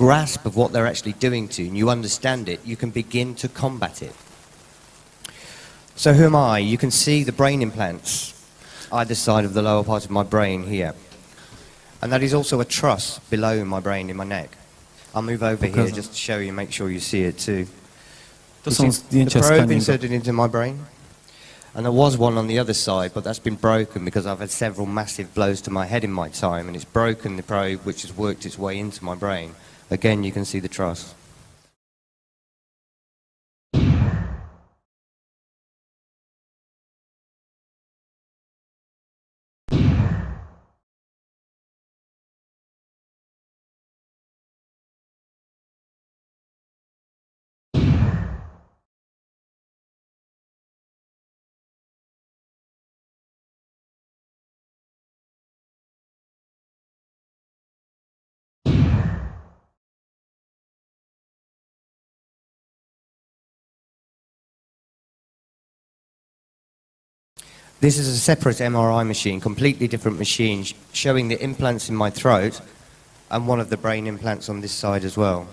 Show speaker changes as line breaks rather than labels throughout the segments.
grasp of what they're actually doing to you and you understand it, you can begin to combat it. So who am I? You can see the brain implants either side of the lower part of my brain here. And that is also a truss below my brain in my neck. I'll move over here just to show you, make sure you see it too.
To są zdjęcia
the
z
probe
kaniego.
inserted into my brain. And there was one on the other side, but that's been broken because I've had several massive blows to my head in my time, and it's broken the probe, which has worked its way into my brain. Again, you can see the truss. This is a separate MRI machine, completely different machine, showing the implants in my throat and one of the brain implants on this side as well.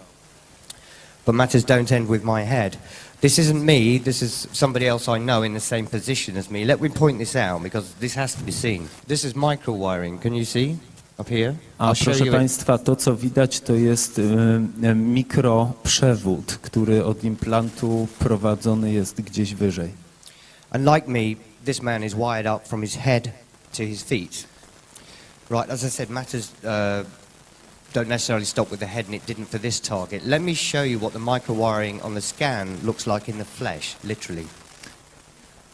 But matters don't end with my head. This isn't me, this is somebody else I know in the same position as me. Let me point this out because this has to be seen. This is micro-wiring, can you see up here?
A proszę Państwa, to co widać to jest mikroprzewód, który od implantu prowadzony jest gdzieś wyżej.
And like me, this man is wired up from his head to his feet. Right, as I said, matters don't necessarily stop with the head, and it didn't for this target. Let me show you what the micro-wiring on the scan looks like in the flesh, literally.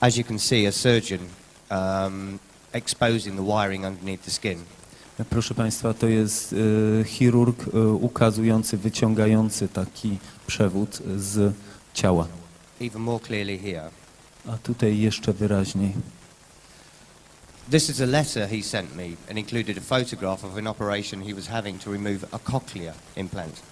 As you can see, a surgeon exposing the wiring underneath the skin.
Proszę Państwa, to jest chirurg ukazujący, wyciągający taki przewód z ciała.
Even more clearly here.
A tutaj jeszcze wyraźniej.
This is a letter he sent me and included a photograph of an operation he was having to remove a cochlear implant.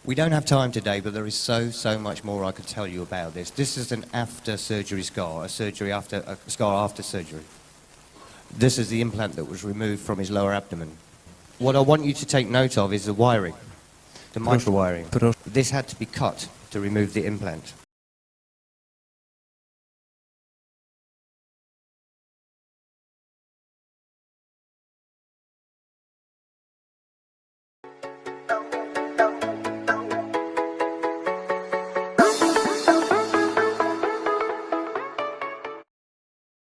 We don't have time today, but there is so much more I could tell you about this. This is an after-surgery scar, a scar after surgery. This is the implant that was removed from his lower abdomen. What I want you to take note of is the wiring, the micro-wiring. This had to be cut to remove the implant.